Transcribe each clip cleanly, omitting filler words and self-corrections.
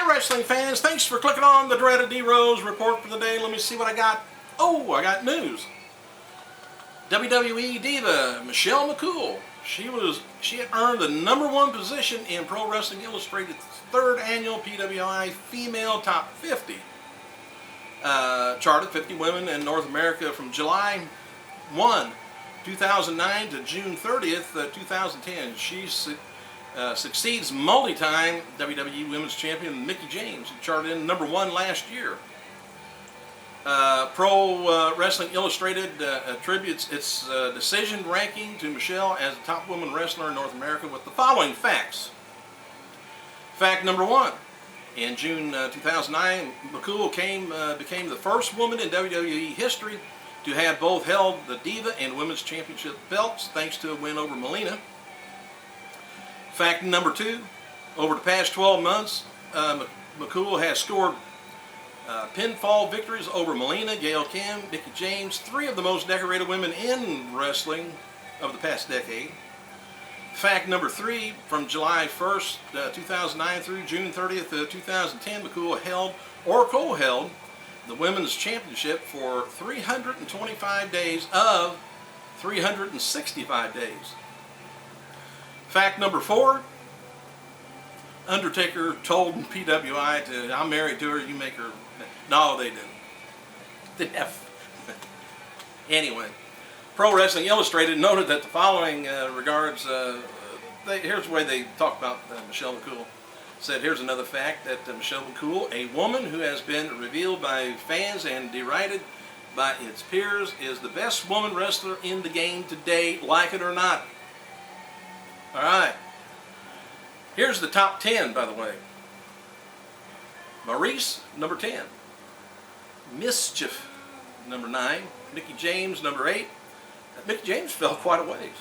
Hi wrestling fans, thanks for clicking on the dreaded D-Rose report for the day. Let me see what I got. Oh, I got news. WWE diva Michelle McCool. She had earned the #1 position in Pro Wrestling Illustrated's 3rd annual PWI Female Top 50. Charted 50 women in North America from July 1, 2009 to June 30th, 2010. She succeeds multi-time WWE Women's Champion Mickie James, who charted in #1 last year. Pro Wrestling Illustrated attributes its decision ranking to Michelle as the top woman wrestler in North America with the following facts. Fact number 1. In June 2009, McCool became the first woman in WWE history to have both held the Diva and Women's Championship belts thanks to a win over Melina. Fact number 2. Over the past 12 months, McCool has scored pinfall victories over Melina, Gail Kim, Mickie James, 3 of the most decorated women in wrestling of the past decade. Fact number 3, from July 1st, 2009 through June 30th, 2010, McCool held or co-held the Women's Championship for 325 days of 365 days. Fact number 4, Undertaker told PWI I'm married to her, you make her. No, they didn't. Didn't have. Anyway, Pro Wrestling Illustrated noted that the following regards, here's the way they talk about Michelle McCool. Said, here's another fact that Michelle McCool, a woman who has been revealed by fans and derided by its peers, is the best woman wrestler in the game today, like it or not. Alright. Here's the top 10, by the way. Maurice, number 10. Mischief, number 9. Mickie James, number 8. Mickie James fell quite a ways.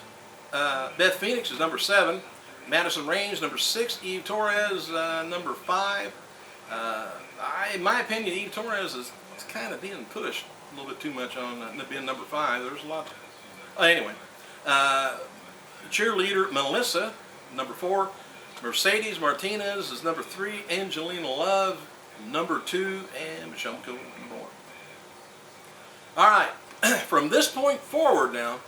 Beth Phoenix is number 7. Madison Reigns, number 6. Eve Torres, number 5. In my opinion, Eve Torres is kind of being pushed a little bit too much on being number 5. There's a lot. Anyway, cheerleader Melissa, number 4. Mercedes Martinez is number 3. Angelina Love, number 2. And Michelle McCool, number 1. All right, from this point forward now,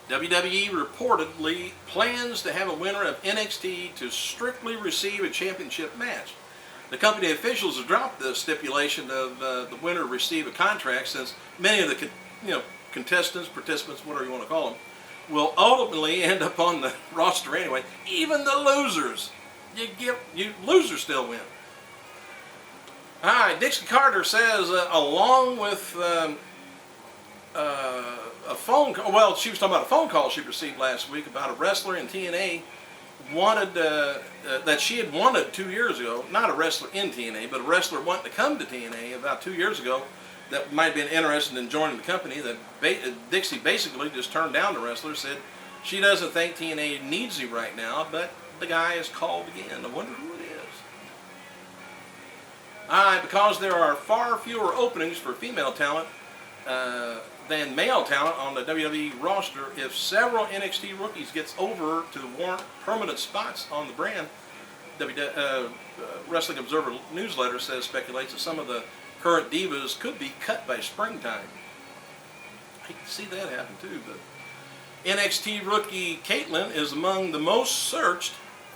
WWE reportedly plans to have a winner of NXT to strictly receive a championship match. The company officials have dropped the stipulation of the winner receive a contract, since many of the contestants, participants, whatever you want to call them, will ultimately end up on the roster anyway. Even the losers, losers still win. All right, Dixie Carter says, along with a phone call, well, she was talking about a phone call she received last week about a wrestler in TNA that she had wanted 2 years ago. Not a wrestler in TNA, but a wrestler wanting to come to TNA about 2 years ago that might have been interested in joining the company. That Dixie basically just turned down the wrestler, said she doesn't think TNA needs him right now, but the guy is called again. I wonder who it is. Alright, because there are far fewer openings for female talent than male talent on the WWE roster, if several NXT rookies gets over to warrant permanent spots on the brand, Wrestling Observer newsletter speculates that some of the current divas could be cut by springtime. I can see that happen too. But NXT rookie Kaitlin is among the most searched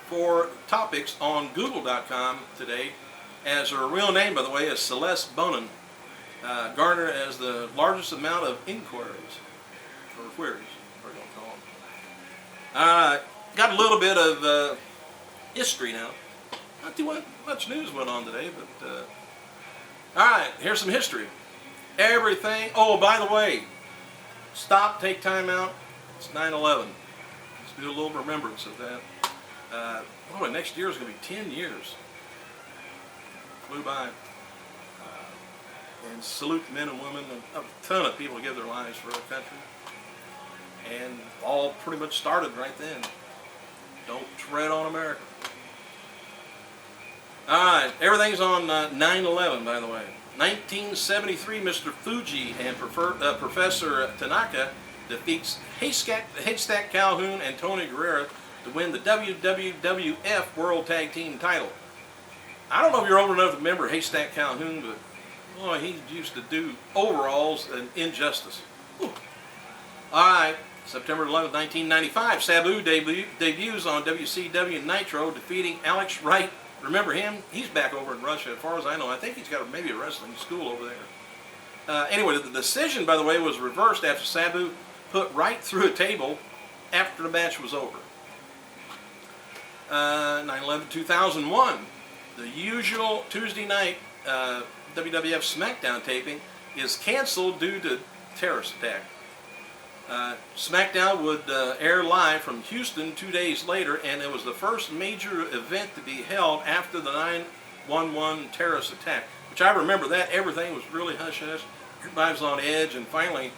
for topics on Google.com today, as her real name, by the way, is Celeste Bonin. Garnered as the largest amount of inquiries, or queries, whatever you want to call them. Got a little bit of history now. Not too much news went on today, but alright, here's some history. Everything, oh, by the way, stop, take time out, it's 9/11. Let's do a little remembrance of that. Next year is going to be 10 years. Flew by. And salute the men and women, a ton of people give their lives for our country. And all pretty much started right then. Don't tread on America. Alright, everything's on 9/11, by the way. 1973, Mr. Fuji and Professor Tanaka defeats Haystack Calhoun and Tony Guerrero to win the WWF World Tag Team title. I don't know if you're old enough to remember Haystack Calhoun, but boy, he used to do overalls and injustice. Whew. All right, September 11th, 1995, Sabu debuts on WCW Nitro, defeating Alex Wright. Remember him? He's back over in Russia, as far as I know. I think he's got maybe a wrestling school over there. Anyway, the decision, by the way, was reversed after Sabu put Wright through a table after the match was over. 9/11/2001, the usual Tuesday night WWF SmackDown taping is canceled due to terrorist attack. SmackDown would air live from Houston 2 days later, and it was the first major event to be held after the 9/11 terrorist attack, which I remember that. Everything was really hush-hush. Everybody was on edge, and finally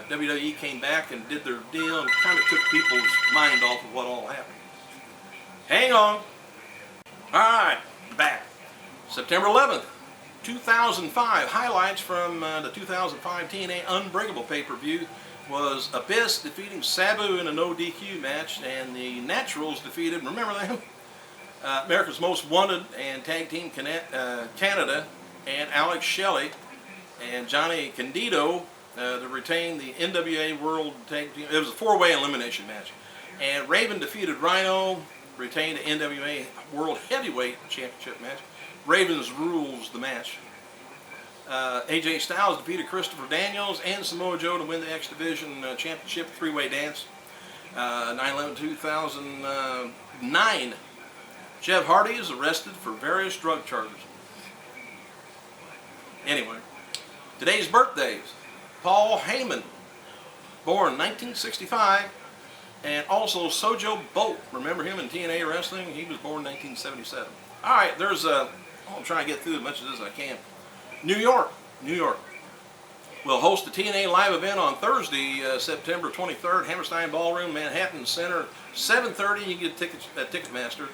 WWE came back and did their deal and kind of took people's mind off of what all happened. Hang on. All right, back. September 11th, 2005. Highlights from the 2005 TNA Unbreakable pay-per-view was Abyss defeating Sabu in a no DQ match, and the Naturals defeated, remember them? America's Most Wanted and Tag Team Canada, and Alex Shelley and Johnny Candido to retain the NWA World Tag Team. It was a four-way elimination match. And Raven defeated Rhino, retained the NWA World Heavyweight Championship match. Ravens rules the match. AJ Styles defeated Christopher Daniels and Samoa Joe to win the X Division Championship three-way dance. 9/11/2009. Jeff Hardy is arrested for various drug charges. Anyway, today's birthdays. Paul Heyman, born 1965, and also Sojo Bolt. Remember him in TNA Wrestling? He was born 1977. All right, I'm trying to get through as much of this as I can. New York will host a TNA live event on Thursday, September 23rd, Hammerstein Ballroom, Manhattan Center, 7:30. You can get tickets at Ticketmaster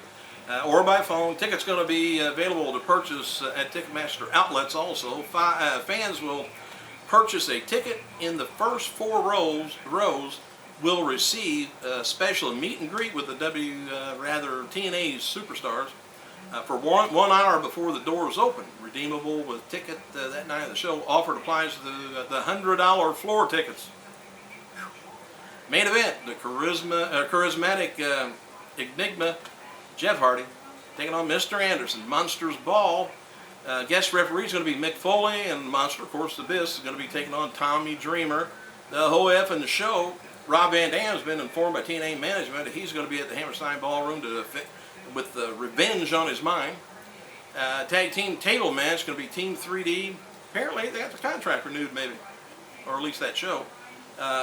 or by phone. Tickets going to be available to purchase at Ticketmaster outlets also. Fans will purchase a ticket in the first four rows will receive a special meet and greet with the TNA superstars for 1 hour before the doors open. Redeemable with ticket that night of the show. Offer applies to the $100 floor tickets. Main event: the charismatic Enigma Jeff Hardy taking on Mr. Anderson. Monsters Ball. Guest referee is going to be Mick Foley, and Monster, of course, the Abyss is going to be taking on Tommy Dreamer. The whole in the show. Rob Van Dam has been informed by TNA management that he's going to be at the Hammerstein Ballroom with revenge on his mind. Tag team table match going to be Team 3D. Apparently they got the contract renewed, maybe, or at least that show.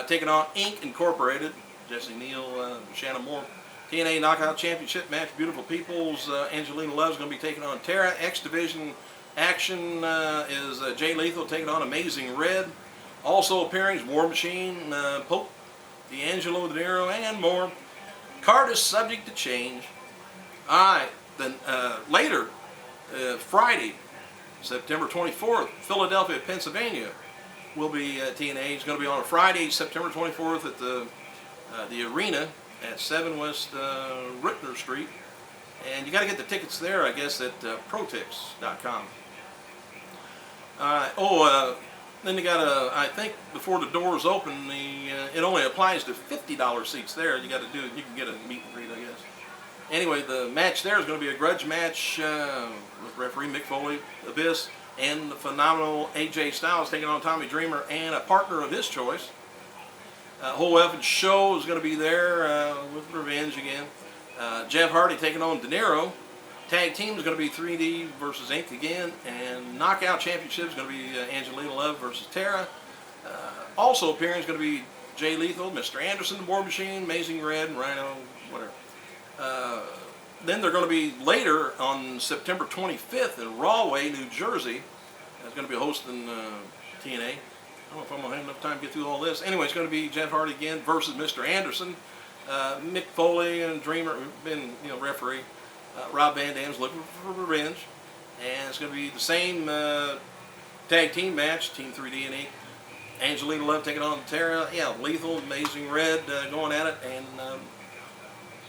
Taking on Inc. Incorporated. Jesse Neal, Shannon Moore. TNA Knockout Championship match. Beautiful Peoples. Angelina Love's going to be taking on Tara. X Division action is Jay Lethal taking on Amazing Red. Also appearing is War Machine, Pope, D'Angelo De Niro, and more. Card is subject to change. Alright, then later, Friday, September 24th, Philadelphia, Pennsylvania will be TNA. It's going to be on a Friday, September 24th at the arena at 7 West Rittner Street. And you got to get the tickets there, I guess, at protix.com. Then you got I think before the doors open, it only applies to $50 seats there. You got to you can get a meet and greet, I guess. Anyway, the match there is going to be a grudge match with referee Mick Foley, Abyss, and the phenomenal AJ Styles taking on Tommy Dreamer and a partner of his choice. Whole effing show is going to be there with revenge again. Jeff Hardy taking on De Niro. Tag team is going to be 3D versus Inc. again, and Knockout Championship is going to be Angelina Love versus Tara. Also appearing is going to be Jay Lethal, Mr. Anderson, the War Machine, Amazing Red, and Rhino, whatever. Then they're going to be later on September 25th in Rahway, New Jersey. It's going to be hosting TNA. I don't know if I'm going to have enough time to get through all this. Anyway, it's going to be Jeff Hardy again versus Mr. Anderson. Mick Foley and Dreamer, who've been referee. Rob Van Dam's looking for revenge, and it's going to be the same tag team match, Team 3D and Inc. Angelina Love taking on Tara, Lethal, Amazing Red going at it, and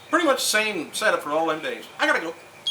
pretty much the same setup for all them days. I gotta go.